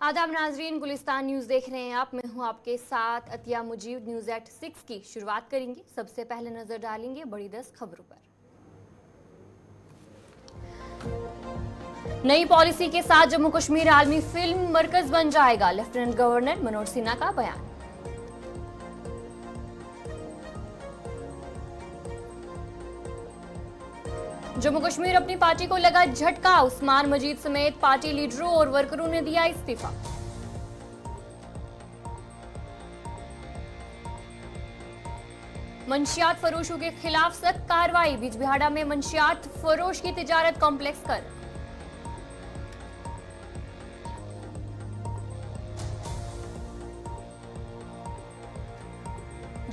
आदाब नाजरीन, गुलिस्तान न्यूज देख रहे हैं आप। मैं हूं आपके साथ अतिया मुजीब। न्यूज एट 6 की शुरुआत करेंगे। सबसे पहले नजर डालेंगे बड़ी 10 खबरों पर। नई पॉलिसी के साथ जम्मू कश्मीर आलमी फिल्म मरकज बन जाएगा, लेफ्टिनेंट गवर्नर मनोज सिन्हा का बयान। जम्मू कश्मीर अपनी पार्टी को लगा झटका, उस्मान मजीद समेत पार्टी लीडरों और वर्करों ने दिया इस्तीफा। मंशियात फरोशों के खिलाफ सख्त कार्रवाई, बिजबिहाड़ा में मंशियात फरोश की तिजारत कॉम्प्लेक्स कर।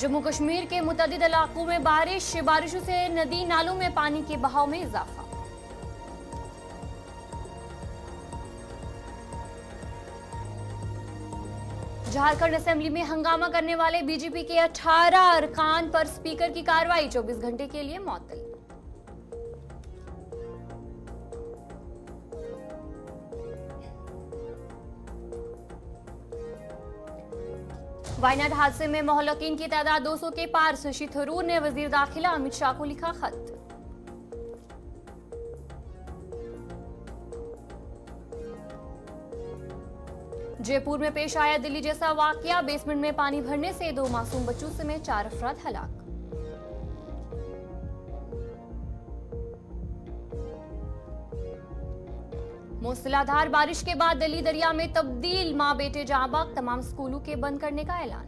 जम्मू कश्मीर के मुतअद्दिद इलाकों में बारिशों से नदी नालों में पानी के बहाव में इजाफा। झारखंड असेंबली में हंगामा करने वाले बीजेपी के 18 अरकान पर स्पीकर की कार्रवाई 24 घंटे के लिए मुअत्तल। वायनाड हादसे में मोहलकीन की तादाद 200 के पार। शशि थरूर ने वजीर दाखिला अमित शाह को लिखा खत। जयपुर में पेश आया दिल्ली जैसा वाकया, बेसमेंट में पानी भरने से 2 मासूम बच्चों समेत 4 अफराद हलाक। मूसलाधार बारिश के बाद दिल्ली दरिया में तब्दील, मां बेटे जाँ बाग, तमाम स्कूलों के बंद करने का ऐलान।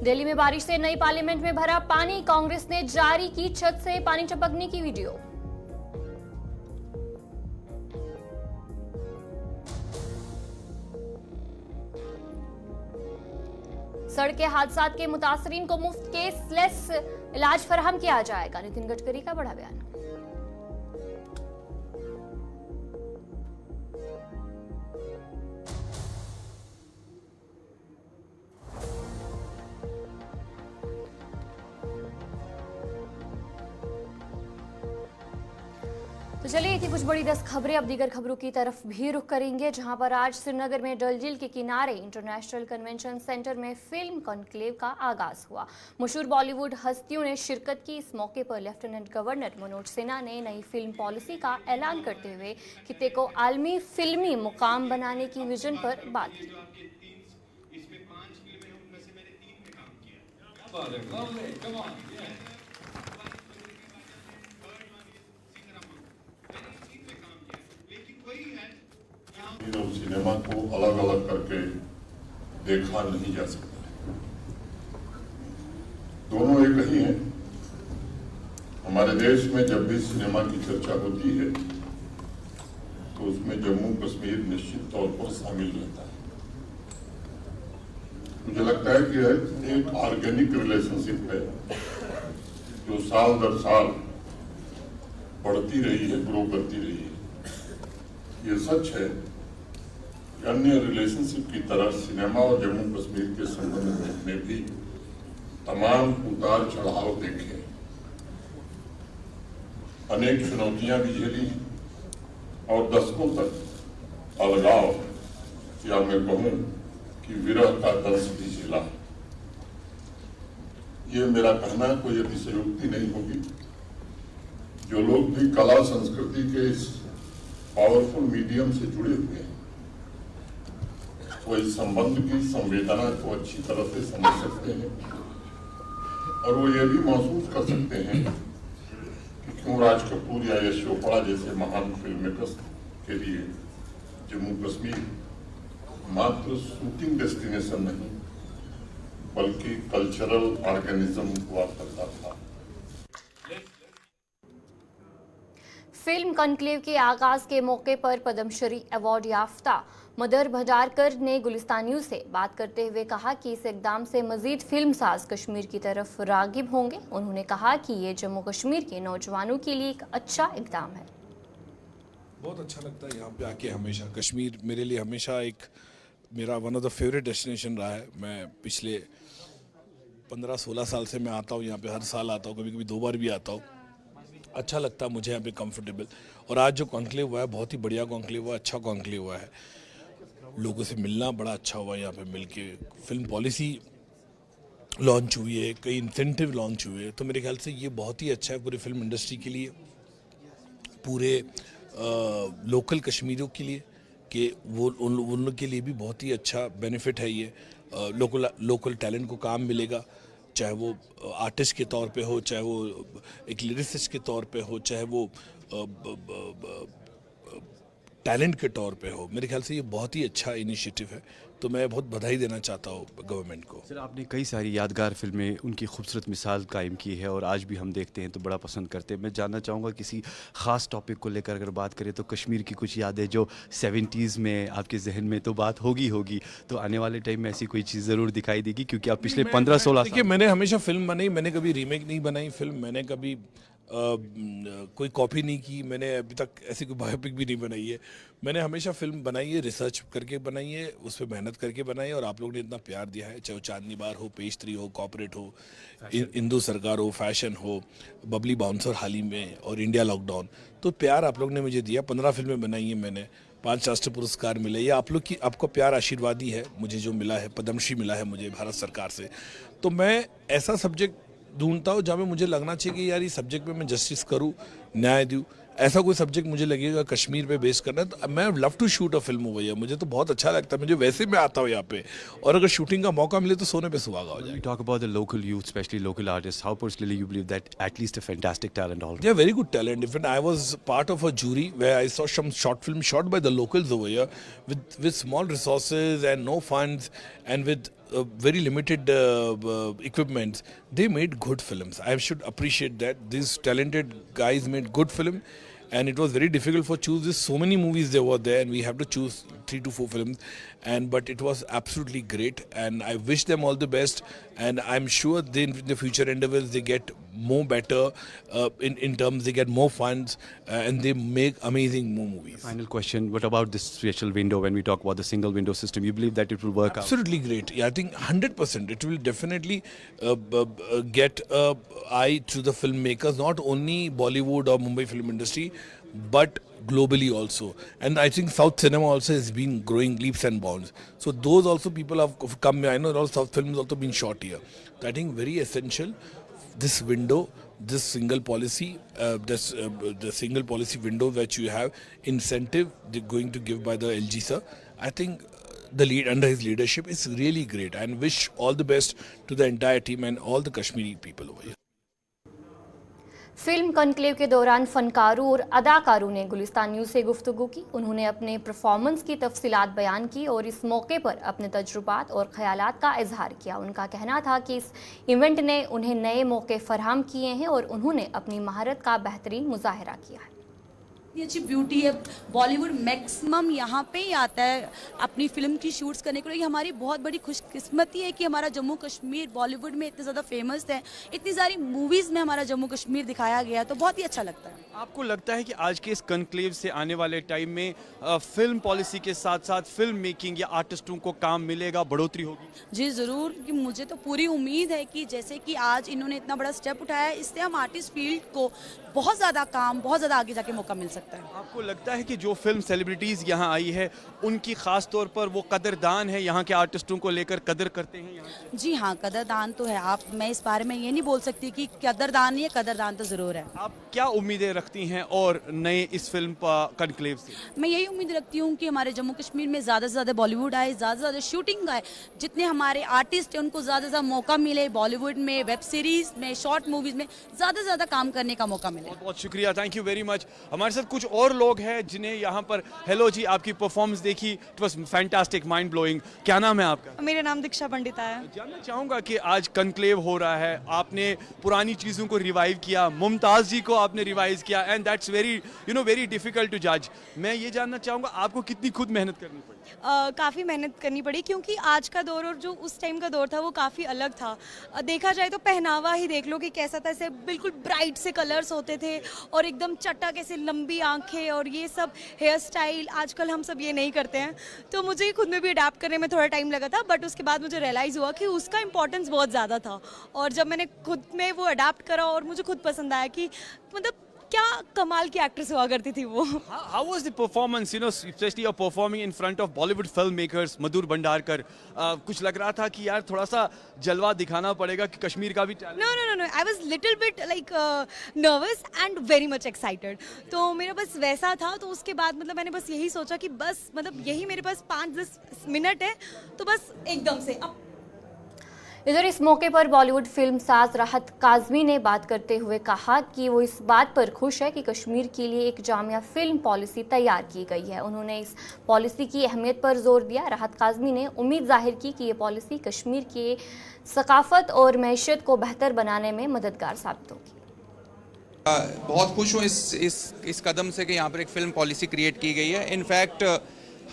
दिल्ली में बारिश से नई पार्लियामेंट में भरा पानी, कांग्रेस ने जारी की छत से पानी टपकने की वीडियो। सड़क के हादसा के मुतासरीन को मुफ्त केसलेस इलाज फराहम किया जाएगा, नितिन गडकरी का बड़ा बयान। तो चलिए, ये थी कुछ बड़ी 10 खबरें। अब दीगर खबरों की तरफ भी रुख करेंगे, जहां पर आज श्रीनगर में डल झील के किनारे इंटरनेशनल कन्वेंशन सेंटर में फिल्म कॉन्क्लेव का आगाज हुआ। मशहूर बॉलीवुड हस्तियों ने शिरकत की। इस मौके पर लेफ्टिनेंट गवर्नर मनोज सिन्हा ने नई फिल्म पॉलिसी का ऐलान करते हुए खित्ते को आलमी फिल्मी मुकाम बनाने की विजन पर बात की। और सिनेमा को अलग अलग करके देखा नहीं जा सकता। दोनों एक ही हैं। हमारे देश में जब भी सिनेमा की चर्चा होती है तो उसमें जम्मू कश्मीर निश्चित तौर पर शामिल रहता है। मुझे लगता है कि एक ऑर्गेनिक रिलेशनशिप है जो साल दर साल बढ़ती रही है, ग्रो करती रही है। ये सच है कि अन्य रिलेशनशिप की तरह सिनेमा और जम्मू कश्मीर के संबंध में भी तमाम उतार चढ़ाव देखे, अनेक चुनौतियां भी झेली और दशकों तक अलगाव या मैं कहूं कि विरह का दर्श भी झेला। ये मेरा कहना कोई अतिशयोक्ति नहीं होगी। जो लोग भी कला संस्कृति के इस पावरफुल मीडियम से जुड़े हुए हैं वो इस संबंध की संवेदना को अच्छी तरह से समझ सकते हैं और वो ये भी महसूस कर सकते हैं कि क्यों राज कपूर या यश चोपड़ा जैसे महान फिल्म मेकर्स के लिए जम्मू कश्मीर मात्र शूटिंग डेस्टिनेशन नहीं बल्कि कल्चरल ऑर्गेनिज्म हुआ करता था। फिल्म कॉन्क्लेव के आगाज के मौके पर पद्मश्री अवार्ड याफ्ता मदर भंडारकर ने गुलिस्तान न्यूज से बात करते हुए कहा कि इस इकदाम से मजीद फिल्म साज कश्मीर की तरफ रागिब होंगे। उन्होंने कहा कि ये जम्मू कश्मीर के नौजवानों के लिए एक अच्छा इकदाम है। बहुत अच्छा लगता है यहाँ पे आके। हमेशा कश्मीर मेरे लिए हमेशा मेरा one of the favourite destination रहा है। मैं पिछले 15-16 साल से मैं आता हूँ यहाँ पे, हर साल आता हूँ, कभी कभी 2 बार भी आता हूँ। अच्छा लगता मुझे यहाँ पे कंफर्टेबल। और आज जो कॉन्क्लेव हुआ है बहुत ही बढ़िया कॉन्क्लेव हुआ, अच्छा कॉन्क्लेव हुआ है। लोगों से मिलना बड़ा अच्छा हुआ यहाँ पे मिलके। फिल्म पॉलिसी लॉन्च हुई है, कई इंसेंटिव लॉन्च हुए हैं, तो मेरे ख्याल से ये बहुत ही अच्छा है पूरे फिल्म इंडस्ट्री के लिए, पूरे लोकल कश्मीरियों के लिए, कि वो उनके लिए भी बहुत ही अच्छा बेनिफिट है ये। लोकल टैलेंट को काम मिलेगा, चाहे वो आर्टिस्ट के तौर पे हो, चाहे वो एक लिरिसिस्ट के तौर पे हो, चाहे वो टैलेंट के तौर पे हो। मेरे ख्याल से ये बहुत ही अच्छा इनिशिएटिव है, तो मैं बहुत बधाई देना चाहता हूँ गवर्नमेंट को। सर, आपने कई सारी यादगार फिल्में उनकी खूबसूरत मिसाल कायम की है और आज भी हम देखते हैं तो बड़ा पसंद करते हैं। मैं जानना चाहूँगा किसी ख़ास टॉपिक को लेकर अगर बात करें तो कश्मीर की कुछ यादें जो 70s में आपके जहन में तो बात होगी, तो आने वाले टाइम में ऐसी कोई चीज़ ज़रूर दिखाई देगी, क्योंकि आप पिछले 15-16 देखिए, मैंने हमेशा फिल्म बनाई, मैंने कभी रीमेक नहीं बनाई फिल्म, मैंने कभी कोई कॉपी नहीं की, मैंने अभी तक ऐसी कोई बायोपिक भी नहीं बनाई है। मैंने हमेशा फिल्म बनाई है, रिसर्च करके बनाई है, उस पर मेहनत करके बनाई है, और आप लोगों ने इतना प्यार दिया है, चाहे वो चांदनी बार हो, पेज 3 हो, कॉर्पोरेट हो, इंदू सरकार हो, फैशन हो, बबली बाउंसर हाल ही में, और इंडिया लॉकडाउन। तो प्यार आप लोग ने मुझे दिया। 15 फिल्में बनाई हैं मैंने, 5 राष्ट्रीय पुरस्कार मिले। ये आप लोग की, आपका प्यार आशीर्वाद ही है मुझे जो मिला है। पद्मश्री मिला है मुझे भारत सरकार से। तो मैं ऐसा सब्जेक्ट ढूंढता हूँ जहाँ पे मुझे लगना चाहिए कि यार इस सब्जेक्ट पे मैं जस्टिस करूँ, न्याय दूँ। ऐसा कोई सब्जेक्ट मुझे लगेगा कश्मीर पे बेस करना है, तो मैं love to shoot a film हो गई। मुझे तो बहुत अच्छा लगता है, मुझे वैसे मैं आता हूँ यहाँ पे, और अगर शूटिंग का मौका मिले तो सोने पे सुहागा हो जाए। You talk about the local youth, especially local artists. How personally you believe that at least a fantastic talent already? They are very good talent. Even I was part of a jury where I saw some short film shot by the locals over here with small resources and no funds and with very limited equipment. They made good films. I should appreciate that. These talented guys made good film. And it was very difficult for choose this. So many movies there were there, and we have to choose 3 to 4 films. But it was absolutely great, and I wish them all the best. And I'm sure they, in the future endeavors, they get more better in terms they get more funds and they make amazing more movies. Final question: what about this special window? When we talk about the single window system, you believe that it will work out? Absolutely great. Yeah, I think 100%. It will definitely get eye to the filmmakers, not only Bollywood or Mumbai film industry, but globally also. And I think South cinema also has been growing leaps and bounds. So those also people have come. I know a lot of South films also been shot here. So I think very essential. This window, this single policy, the single policy window that you have, incentive they're going to give by the LG sir. I think the lead under his leadership is really great, and wish all the best to the entire team and all the Kashmiri people over here. Film conclave के दौरान फनकारों और अदाकारों ने Gulistan news से गुफ्तगू की। उन्होंने अपने performance की तफसीलात बयान की और इस मौके पर अपने तजुर्बात और ख्यालात का इजहार किया। उनका कहना था कि इस इवेंट ने उन्हें नए मौके फराहम किए हैं और उन्होंने अपनी महारत का बेहतरीन मुजाहरा किया है। इतनी अच्छी ब्यूटी है, बॉलीवुड मैक्सिमम यहाँ पे ही आता है अपनी फिल्म की शूट्स करने के लिए। ये हमारी बहुत बड़ी खुशकिस्मती है कि हमारा जम्मू कश्मीर बॉलीवुड में इतने ज़्यादा फेमस है, इतनी सारी मूवीज़ में हमारा जम्मू कश्मीर दिखाया गया, तो बहुत ही अच्छा लगता है। आपको लगता है कि आज के इस कॉन्क्लेव से आने वाले टाइम में फिल्म पॉलिसी के साथ साथ फिल्म मेकिंग या आर्टिस्टों को काम मिलेगा, बढ़ोतरी होगी? जी ज़रूर, कि मुझे तो पूरी उम्मीद है कि जैसे कि आज इन्होंने इतना बड़ा स्टेप उठाया है, इससे हम आर्टिस्ट फील्ड को बहुत ज़्यादा काम, बहुत ज़्यादा आगे जाके मौका मिल सकता है। आपको लगता है कि जो फिल्म सेलिब्रिटीज़ यहाँ आई है उनकी ख़ास तौर पर वो कदरदान है, यहाँ के आर्टिस्टों को लेकर कदर करते हैं यहाँ के? जी हाँ, कदरदान तो है। मैं इस बारे में ये नहीं बोल सकती कि कदरदान नहीं है, कदरदान तो ज़रूर है। आप क्या उम्मीदें रखती हैं और नए इस फिल्म कॉन्क्लेव से? मैं यही उम्मीद रखती हूँ कि हमारे जम्मू कश्मीर में ज़्यादा से ज़्यादा बॉलीवुड आए, ज़्यादा से ज़्यादा शूटिंग आए, जितने हमारे आर्टिस्ट हैं उनको ज़्यादा से ज़्यादा मौका मिले, बॉलीवुड में, वेब सीरीज़ में, शॉर्ट मूवीज़ में ज़्यादा से ज़्यादा काम करने का मौका मिले। बहुत बहुत शुक्रिया, थैंक यू वेरी मच। हमारे साथ कुछ और लोग हैं जिन्हें यहाँ पर, हेलो जी, आपकी परफॉर्मेंस देखी, it was fantastic, mind blowing. क्या नाम है आपका? मेरा नाम दीक्षा पंडिता है। जानना चाहूँगा कि आज कॉन्क्लेव हो रहा है, आपने पुरानी चीज़ों को रिवाइव किया, मुमताज़ जी को आपने रिवाइज किया, and that's very very difficult to जज। मैं ये जानना चाहूँगा आपको कितनी खुद मेहनत करनी पड़ी? काफ़ी मेहनत करनी पड़ी, क्योंकि आज का दौर और जो उस टाइम का दौर था वो काफ़ी अलग था। देखा जाए तो पहनावा ही देख लो कि कैसा था, ऐसे बिल्कुल ब्राइट से कलर्स होते थे और एकदम चटक, ऐसे लंबी आंखें और ये सब हेयर स्टाइल। आजकल हम सब ये नहीं करते हैं, तो मुझे खुद में भी अडेप्ट करने में थोड़ा टाइम लगा था, बट उसके बाद मुझे रियलाइज़ हुआ कि उसका इंपॉर्टेंस बहुत ज़्यादा था। और जब मैंने खुद में वो अडेप्ट करा और मुझे खुद पसंद आया कि मतलब क्या कमाल की एक्ट्रेस हुआ करती थी वो। How was the performance? You know, especially you're performing in front of Bollywood filmmakers, Madhur Bhandarkar. कुछ लग रहा था कि यार थोड़ा सा जलवा दिखाना पड़ेगा कि कश्मीर का भी talent. No. I was little bit like nervous and very much excited. तो मेरा बस वैसा था, तो उसके बाद मतलब मैंने बस यही सोचा कि बस मतलब यही मेरे पास 5-10 मिनट है, तो बस एकदम से अब। इधर इस मौके पर बॉलीवुड फिल्म साज राहत काज़मी ने बात करते हुए कहा कि वो इस बात पर खुश है कि कश्मीर के लिए एक जामिया फिल्म पॉलिसी तैयार की गई है। उन्होंने इस पॉलिसी की अहमियत पर जोर दिया। राहत काज़मी ने उम्मीद जाहिर की कि ये पॉलिसी कश्मीर के सकाफत और मैशत को बेहतर बनाने में मददगार साबित होगी। बहुत खुश हूँ इस कदम से कि यहाँ पर एक फ़िल्म पॉलिसी क्रिएट की गई है। इनफैक्ट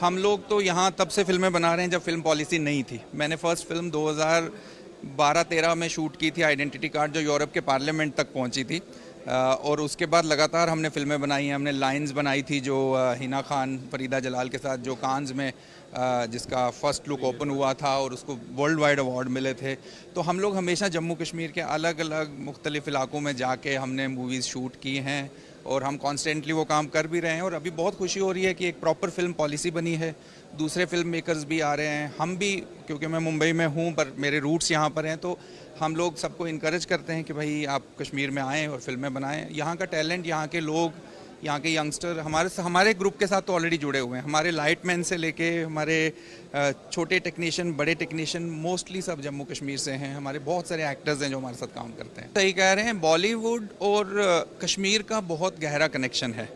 हम लोग तो यहाँ तब से फिल्में बना रहे हैं जब फिल्म पॉलिसी नहीं थी। मैंने फर्स्ट फिल्म 2012-13 में शूट की थी, आइडेंटिटी कार्ड, जो यूरोप के पार्लियामेंट तक पहुँची थी। और उसके बाद लगातार हमने फिल्में बनाई हैं। हमने लाइंस बनाई थी जो हिना खान, फरीदा जलाल के साथ, जो कांस में जिसका फर्स्ट लुक ओपन हुआ था और उसको वर्ल्ड वाइड अवार्ड मिले थे। तो हम लोग हमेशा जम्मू कश्मीर के अलग अलग मुख्तलिफ इलाकों में जाके हमने मूवीज़ शूट की हैं और हम कॉन्स्टेंटली वो काम कर भी रहे हैं। और अभी बहुत खुशी हो रही है कि एक प्रॉपर फिल्म पॉलिसी बनी है। दूसरे फिल्म मेकर्स भी आ रहे हैं, हम भी, क्योंकि मैं मुंबई में हूँ पर मेरे रूट्स यहाँ पर हैं, तो हम लोग सबको इनकरेज करते हैं कि भाई आप कश्मीर में आएँ और फिल्में बनाएं। यहाँ का टैलेंट, यहाँ के लोग, यहाँ के यंगस्टर हमारे ग्रुप के साथ तो ऑलरेडी जुड़े हुए हैं। हमारे लाइटमैन से लेके हमारे छोटे टेक्नीशियन, बड़े टेक्नीशियन, मोस्टली सब जम्मू कश्मीर से हैं। हमारे बहुत सारे एक्टर्स हैं जो हमारे साथ काम करते हैं। सही कह रहे हैं, बॉलीवुड और कश्मीर का बहुत गहरा कनेक्शन है।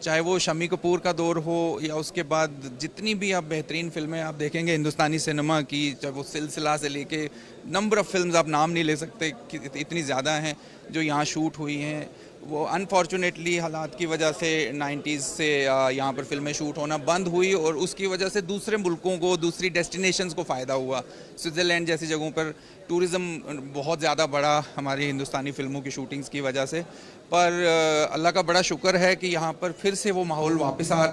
चाहे वो शम्मी कपूर का दौर हो या उसके बाद जितनी भी आप बेहतरीन फिल्में आप देखेंगे हिंदुस्तानी सिनेमा की, चाहे वो सिलसिला से लेके नंबर ऑफ़ फिल्म्स आप नाम नहीं ले सकते, इतनी ज़्यादा हैं जो यहाँ शूट हुई हैं। वो अनफॉर्चुनेटली हालात की वजह से 90s से यहाँ पर फिल्में शूट होना बंद हुई और उसकी वजह से दूसरे मुल्कों को, दूसरी डेस्टिनेशंस को फ़ायदा हुआ। स्विट्ज़रलैंड जैसी जगहों पर टूरिज़म बहुत ज़्यादा बढ़ा हमारी हिंदुस्तानी फिल्मों की शूटिंग्स की वजह से। पर अल्लाह का बड़ा शुक्र है कि यहाँ पर फिर से वो माहौल वापस आ।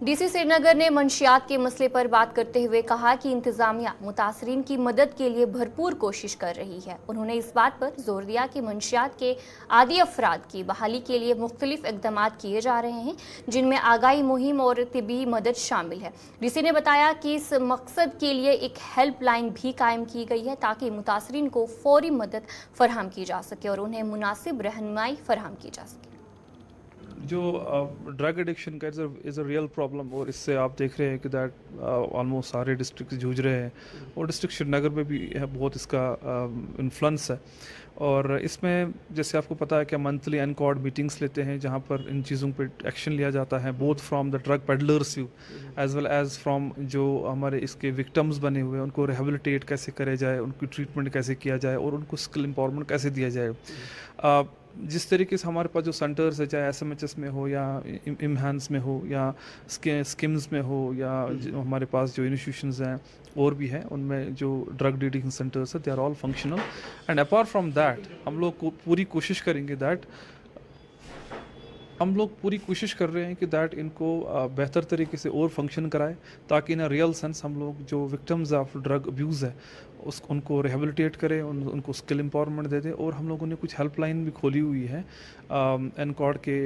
डीसी श्रीनगर ने मंशियात के मसले पर बात करते हुए कहा कि इंतजामिया मुतासरीन की मदद के लिए भरपूर कोशिश कर रही है। उन्होंने इस बात पर जोर दिया कि मंशियात के आदी अफराद की बहाली के लिए मुख्तलिफ इकदाम किए जा रहे हैं, जिनमें आगाही मुहिम और तिबी मदद शामिल है। डीसी ने बताया कि इस मकसद के लिए एक हेल्पलाइन भी कायम की गई है ताकि मुतासरीन को फौरी मदद फराहम की जा सके और उन्हें मुनासिब रहनुमाई फराहम की जा सके। जो ड्रग एडिक्शन का इज़ अ रियल प्रॉब्लम, और इससे आप देख रहे हैं कि दैट ऑलमोस्ट सारे डिस्ट्रिक्ट जूझ रहे हैं और डिस्ट्रिक्ट श्रीनगर में भी बहुत इसका इन्फ्लुएंस है। और इसमें जैसे आपको पता है कि मंथली एनकॉर्ड मीटिंग्स लेते हैं जहाँ पर इन चीज़ों पे एक्शन लिया जाता है, both from the drug peddlers as well as from जो हमारे इसके विक्टिम्स बने हुए हैं, उनको रिहेबिलिटेट कैसे करे जाए, उनकी ट्रीटमेंट कैसे किया जाए और उनको स्किल एम्पावरमेंट कैसे दिया जाए। जिस तरीके से हमारे पास जो सेंटर्स है, चाहे SMHS में हो या इमहान्स में हो या स्किम्स में हो या हमारे पास जो इंस्टीट्यूशंस हैं और भी हैं, उनमें जो ड्रग डिटेक्शन सेंटर्स है, they are all functional. And apart from that हम लोग को पूरी कोशिश करेंगे दैट हम लोग पूरी कोशिश कर रहे हैं कि दैट इनको बेहतर तरीके से और फंक्शन कराए ताकि इन रियल सेंस हम लोग जो विक्टिम्स ऑफ ड्रग अब्यूज़ है उनको रिहेबिलिटेट करें, उनको स्किल एम्पावरमेंट दे दें। और हम लोगों ने कुछ हेल्पलाइन भी खोली हुई है एनकॉर्ड के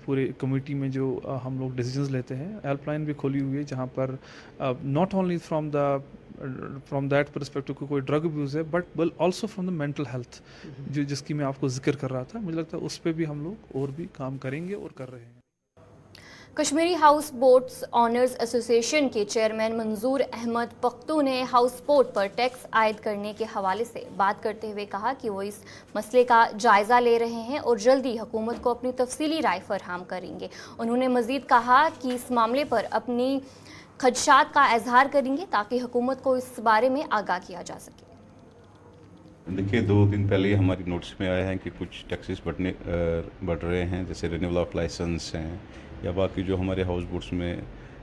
पूरे कमेटी में जो हम लोग डिसीजंस लेते हैं, हेल्पलाइन भी खोली हुई है जहाँ पर not only from that perspective को कोई ड्रग अब्यूज़ है but also from the mental health जिसकी मैं आपको जिक्र कर रहा था। मुझे लगता है उस पर भी हम लोग और भी काम करेंगे और कर रहे हैं। Kashmiri house boats owners association के चेयरमैन मंजूर अहमद पख्तू ने हाउस बोट पर टैक्स आयद करने के हवाले से बात करते हुए कहा कि वो इस मसले का जायज़ा ले रहे हैं और जल्दी हुकूमत को अपनी तफसीली राय फराहम करेंगे। उन्होंने मज़ीद कहा कि इस मामले पर अपनी खदशात का इजहार करेंगे ताकि हुकूमत को इस बारे में आगाह किया जा सके। देखिए, 2 दिन पहले हमारी नोटिस में आया है कि कुछ टैक्सेस बढ़ रहे हैं, जैसे रिन्यूअल ऑफ लाइसेंस हैं या बाकी जो हमारे हाउस बोट्स में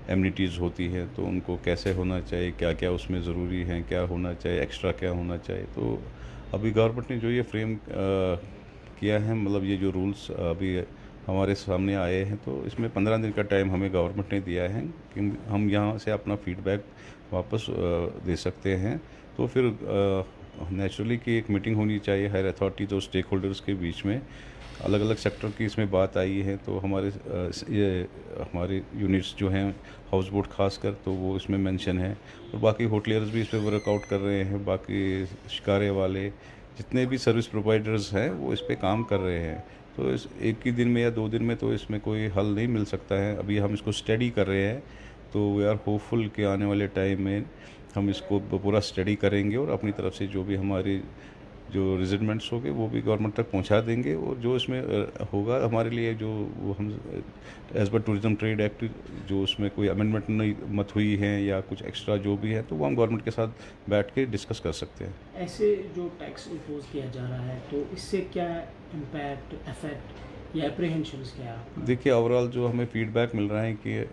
एमिनिटीज़ होती है तो उनको कैसे होना चाहिए, क्या क्या उसमें ज़रूरी है, क्या होना चाहिए, एक्स्ट्रा क्या होना चाहिए। तो अभी गवर्नमेंट ने जो ये फ्रेम किया है, मतलब ये जो रूल्स अभी हमारे सामने आए हैं, तो इसमें 15 दिन का टाइम हमें गवर्नमेंट ने दिया है कि हम यहाँ से अपना फीडबैक वापस दे सकते हैं। तो फिर नेचुरली कि एक मीटिंग होनी चाहिए हायर अथॉरिटी तो स्टेक होल्डर्स के बीच में, अलग अलग सेक्टर की इसमें बात आई है। तो हमारे यूनिट्स जो हैं हाउस बोट खासकर, तो वो इसमें मेंशन है, और बाकी होटलियर्स भी इस पर वर्कआउट कर रहे हैं। बाकी शिकारे वाले जितने भी सर्विस प्रोवाइडर्स हैं वो इस पर काम कर रहे हैं। तो इस एक ही दिन में या 2 दिन में तो इसमें कोई हल नहीं मिल सकता है। अभी हम इसको स्टडी कर रहे हैं, तो वी आर होपफुल कि आने वाले टाइम में हम इसको पूरा स्टडी करेंगे और अपनी तरफ से जो भी हमारी जो रिजल्टमेंट्स होंगे वो भी गवर्नमेंट तक पहुंचा देंगे। और जो इसमें होगा हमारे लिए, जो वो हम as per tourism trade act जो उसमें कोई अमेंडमेंट नहीं मत हुई है या कुछ एक्स्ट्रा जो भी है, तो वो हम गवर्नमेंट के साथ बैठ के डिस्कस कर सकते हैं। ऐसे जो टैक्स इम्पोज किया जा रहा है तो इससे क्या इम्पैक्ट, इफेक्ट या एप्रीहेंशंस क्या है? देखिए, ओवरऑल जो हमें फीडबैक मिल रहा है कि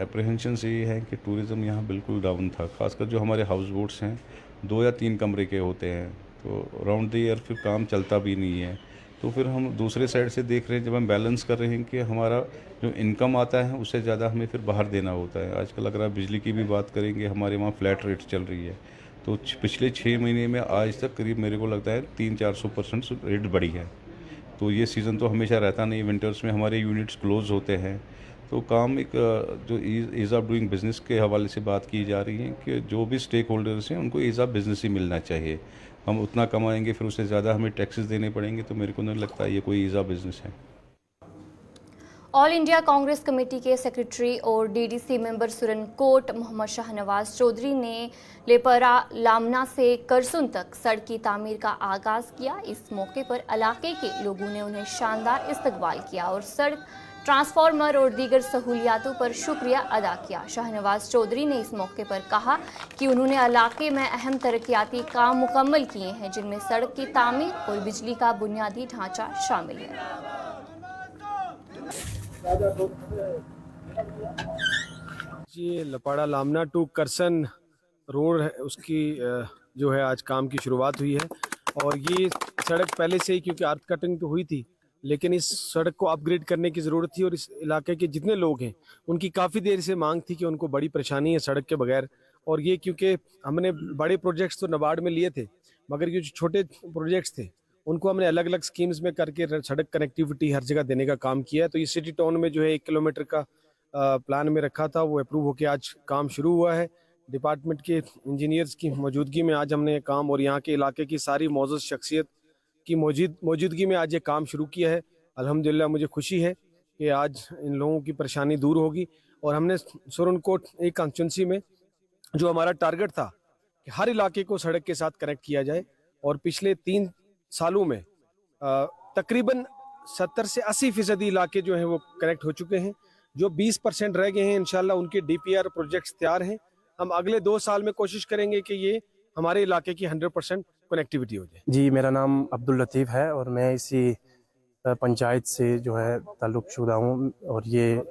एप्रीहेंशन ये है कि टूरिज़्म यहाँ बिल्कुल डाउन था। खासकर जो हमारे हाउस बोट्स हैं 2 या 3 कमरे के होते हैं, तो राउंड द ईयर फिर काम चलता भी नहीं है। तो फिर हम दूसरे साइड से देख रहे हैं, जब हम बैलेंस कर रहे हैं कि हमारा जो इनकम आता है उससे ज़्यादा हमें फिर बाहर देना होता है। आजकल अगर आप बिजली की भी बात करेंगे, हमारे वहाँ फ्लैट रेट चल रही है। तो पिछले 6 महीने में आज तक करीब मेरे को लगता है 300-400% रेट बढ़ी है। तो ये सीज़न तो हमेशा रहता नहीं, विंटर्स में हमारे यूनिट्स क्लोज होते हैं। तो काम एक जो ईज़ ऑफ डूइंग बिज़नेस के हवाले से बात की जा रही है कि जो भी स्टेक होल्डर्स हैं उनको ईज़ ऑफ बिज़नेस ही मिलना चाहिए। हम उतना कमाएंगे फिर उससे ज़्यादा हमें टैक्सेस देने पड़ेंगे, तो मेरे को नहीं लगता ये कोई ईज़ ऑफ बिज़नेस है। ऑल इंडिया कांग्रेस कमेटी के सेक्रेटरी और डीडीसी मेंबर सुरनकोट मोहम्मद शाहनवाज चौधरी ने लेपरा लामना से करसुन तक सड़क की तामीर का आगाज किया। इस मौके पर इलाके के लोगों ने उन्हें शानदार इस्तकबाल किया और सड़क, ट्रांसफार्मर और दीगर सहूलियातों पर शुक्रिया अदा किया। शाहनवाज चौधरी ने इस मौके पर कहा कि उन्होंने इलाके में अहम तरक्याती काम मुकम्मल किए हैं, जिनमें सड़क की तामीर और बिजली का बुनियादी ढांचा शामिल है। ये लपाड़ा लामना टू करसन रोड है, उसकी जो है आज काम की शुरुआत हुई है। और ये सड़क पहले से ही, क्योंकि अर्थ कटिंग तो हुई थी, लेकिन इस सड़क को अपग्रेड करने की ज़रूरत थी। और इस इलाके के जितने लोग हैं उनकी काफ़ी देर से मांग थी कि उनको बड़ी परेशानी है सड़क के बगैर। और ये क्योंकि हमने बड़े प्रोजेक्ट्स तो नाबार्ड में लिए थे, मगर ये जो छोटे प्रोजेक्ट्स थे उनको हमने अलग अलग स्कीम्स में करके सड़क कनेक्टिविटी हर जगह देने का काम किया है। तो ये सिटी टाउन में जो है 1 किलोमीटर का प्लान में रखा था, वो अप्रूव होकर आज काम शुरू हुआ है। डिपार्टमेंट के इंजीनियर्स की मौजूदगी में आज हमने ये काम, और यहाँ के इलाके की सारी मौजूद शख्सियत की मौजूदगी में आज ये काम शुरू किया है। अल्हम्दुलिल्लाह मुझे खुशी है कि आज इन लोगों की परेशानी दूर होगी। और हमने सुरनकोट एक कॉन्स्टिट्यूंसी में जो हमारा टारगेट था कि हर इलाके को सड़क के साथ कनेक्ट किया जाए, और पिछले 3 सालों में तकरीबन 70 से 80% इलाके जो हैं वो कनेक्ट हो चुके हैं। जो 20% रह गए हैं, इंशाल्लाह उनके DPR प्रोजेक्ट्स तैयार हैं। हम अगले 2 साल में कोशिश करेंगे कि ये हमारे इलाके की 100% कनेक्टिविटी हो जाए। जी, मेरा नाम अब्दुल लतीफ़ है और मैं इसी पंचायत से जो है ताल्लुक़ शुदा हूँ। और ये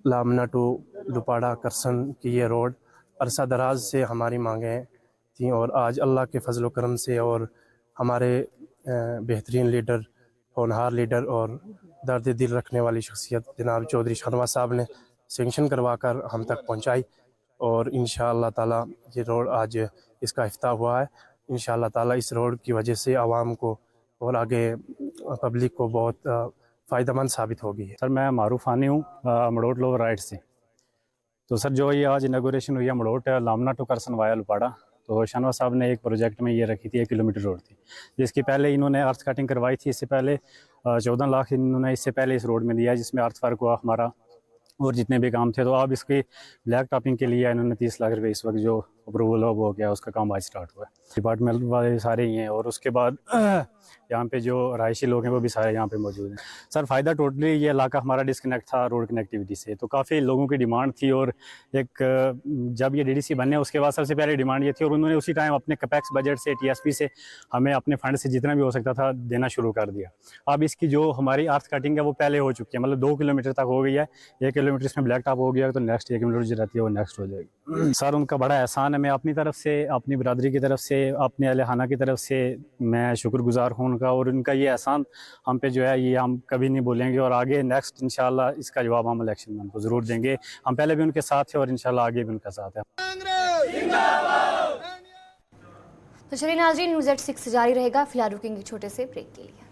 लामना टू लुपाड़ा करसन की ये रोड अरसा दराज से हमारी मांगें थी, और आज अल्लाह के फजल करम से और हमारे बेहतरीन लीडर, होनहार लीडर और दर्द दिल रखने वाली शख्सियत जनाब चौधरी शाहनवाज साहब ने सेंक्शन करवा कर हम तक पहुँचाई। और इंशाअल्लाह ताला ये रोड आज इसका इफ्ताह हुआ है। इंशाअल्लाह ताला इस रोड की वजह से आवाम को और आगे पब्लिक को बहुत फ़ायदेमंद साबित होगी। सर, मैं मारूफ आनी हूँ मड़ोट लोवर राइट से। तो सर, जो ये आज इनागोरेशन हुई है मड़ोट लामना टू करसन वाया लुपाड़ा, तो शाहनवाज साहब ने एक प्रोजेक्ट में ये रखी थी 1 किलोमीटर रोड थी, जिसकी पहले इन्होंने अर्थ कटिंग करवाई थी। इससे पहले 14 लाख इन्होंने इससे पहले इस रोड में दिया, जिसमें अर्थ वर्क हुआ हमारा और जितने भी काम थे। तो अब इसकी ब्लैक टॉपिंग के लिए इन्होंने 30 लाख रुपए इस वक्त जो अप्रूवल हो गया, उसका काम आज स्टार्ट हुआ है। डिपार्टमेंट वाले सारे ही हैं, और उसके बाद यहाँ पे जो रहायशी लोग हैं वो भी सारे यहाँ पे मौजूद हैं। सर, फ़ायदा टोटली ये इलाका हमारा डिस्कनेक्ट था रोड कनेक्टिविटी से, तो काफ़ी लोगों की डिमांड थी। और एक जब ये DDC बने उसके बाद सबसे पहले डिमांड ये थी, और उन्होंने उसी टाइम अपने कैपेक्स बजट से, TSP से हमें अपने फंड से जितना भी हो सकता था देना शुरू कर दिया। अब इसकी जो हमारी अर्थ कटिंग है वो पहले हो चुकी है, मतलब 2 किलोमीटर तक हो गई है। 1 किलोमीटर इसमें ब्लैक टॉप हो गया, तो नेक्स्ट 1 किलोमीटर जो रहती है वो नेक्स्ट हो जाएगी। सर, उनका बड़ा एहसान है। मैं अपनी तरफ से, अपनी बरादरी की तरफ से, अपने अहल की तरफ से मैं शुक्रगुजार हूँ उनका। और उनका ये एहसान हम पे जो है ये हम कभी नहीं भूलेंगे, और आगे नेक्स्ट इंशाल्लाह इसका जवाब हम इलेक्शन में उनको ज़रूर देंगे। हम पहले भी उनके साथ थे और इंशाल्लाह आगे भी उनका साथ है। तो चलिए नाज़रीन, न्यूज़@6 जारी रहेगा। फिलहाल रुकेंगे छोटे से ब्रेक के लिए।